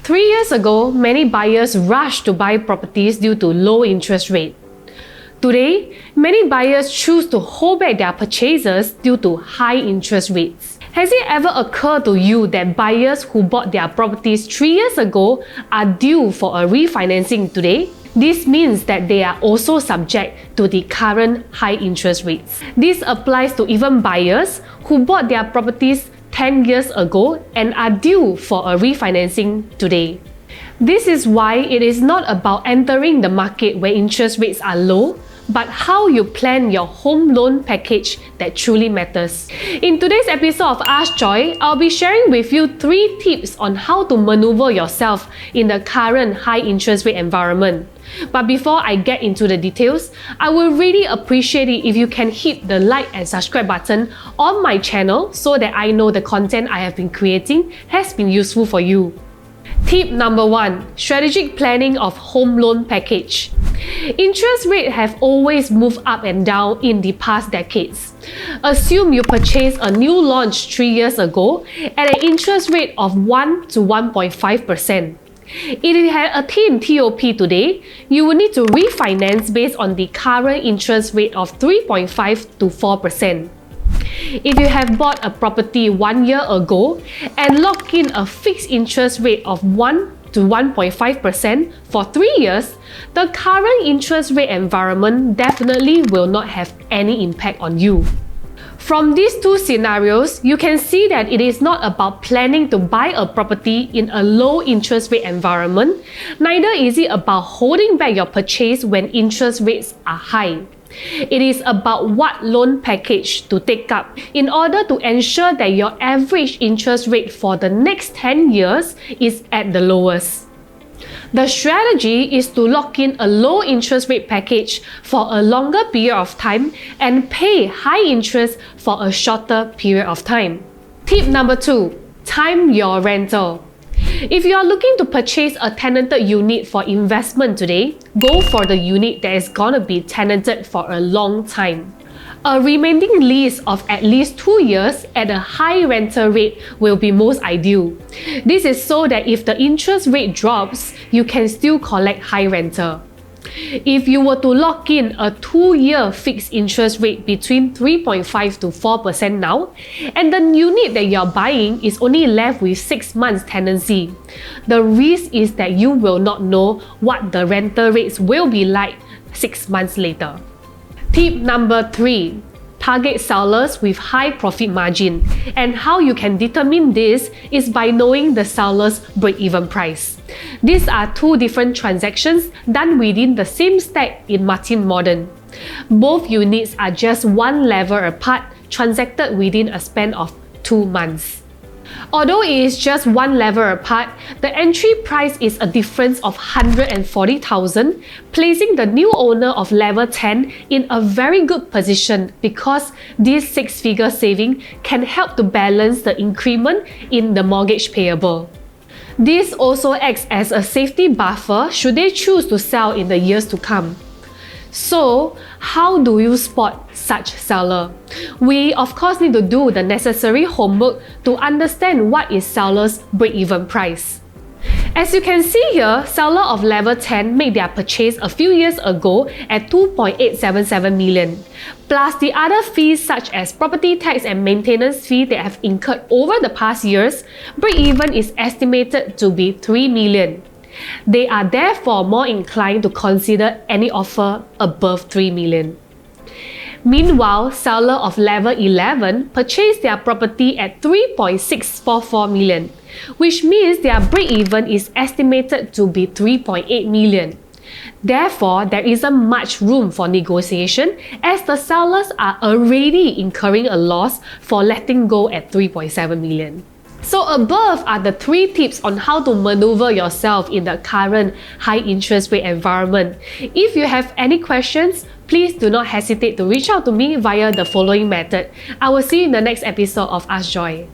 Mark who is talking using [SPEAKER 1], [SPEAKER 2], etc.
[SPEAKER 1] 3 years ago, many buyers rushed to buy properties due to low interest rate. Today, many buyers choose to hold back their purchases due to high interest rates. Has it ever occurred to you that buyers who bought their properties 3 years ago are due for a refinancing today? This means that they are also subject to the current high interest rates. This applies to even buyers who bought their properties 10 years ago and are due for a refinancing today. This is why it is not about entering the market where interest rates are low, but how you plan your home loan package that truly matters. In today's episode of Ask Joy, I'll be sharing with you 3 tips on how to maneuver yourself in the current high interest rate environment. But before I get into the details, I will really appreciate it if you can hit the like and subscribe button on my channel so that I know the content I have been creating has been useful for you. Tip number 1. Strategic planning of home loan package. Interest rates have always moved up and down in the past decades. Assume you purchased a new launch 3 years ago at an interest rate of 1 to 1.5%. If you had a teen TOP today, you will need to refinance based on the current interest rate of 3.5 to 4%. If you have bought a property 1 year ago and locked in a fixed interest rate of 1 to 1.5% for 3 years, the current interest rate environment definitely will not have any impact on you. From these 2 scenarios, you can see that it is not about planning to buy a property in a low interest rate environment, neither is it about holding back your purchase when interest rates are high. It is about what loan package to take up in order to ensure that your average interest rate for the next 10 years is at the lowest. The strategy is to lock in a low interest rate package for a longer period of time and pay high interest for a shorter period of time. Tip number 2. Time your rental. If you are looking to purchase a tenanted unit for investment today, go for the unit that is gonna be tenanted for a long time. A remaining lease of at least 2 years at a high rental rate will be most ideal. This is so that if the interest rate drops, you can still collect high rental. If you were to lock in a 2-year fixed interest rate between 3.5 to 4% now, and the unit that you're buying is only left with 6 months tenancy, the risk is that you will not know what the rental rates will be like 6 months later. Tip number 3. Target sellers with high profit margin, and how you can determine this is by knowing the seller's break-even price. These are 2 different transactions done within the same stack in Martin Modern. Both units are just 1 level apart, transacted within a span of 2 months. Although it is just 1 level apart, the entry price is a difference of 140,000, placing the new owner of level 10 in a very good position because this 6-figure saving can help to balance the increment in the mortgage payable. This also acts as a safety buffer should they choose to sell in the years to come. So, how do you spot such seller? We of course need to do the necessary homework to understand what is seller's break-even price. As you can see here, seller of level 10 made their purchase a few years ago at 2.877 million. Plus the other fees such as property tax and maintenance fee that have incurred over the past years, break-even is estimated to be 3 million. They are therefore more inclined to consider any offer above 3 million. Meanwhile, seller of level 11 purchased their property at 3.644 million, which means their break-even is estimated to be 3.8 million. Therefore, there isn't much room for negotiation as the sellers are already incurring a loss for letting go at 3.7 million. So above are the 3 tips on how to maneuver yourself in the current high interest rate environment. If you have any questions, please do not hesitate to reach out to me via the following method. I will see you in the next episode of Ask Joy.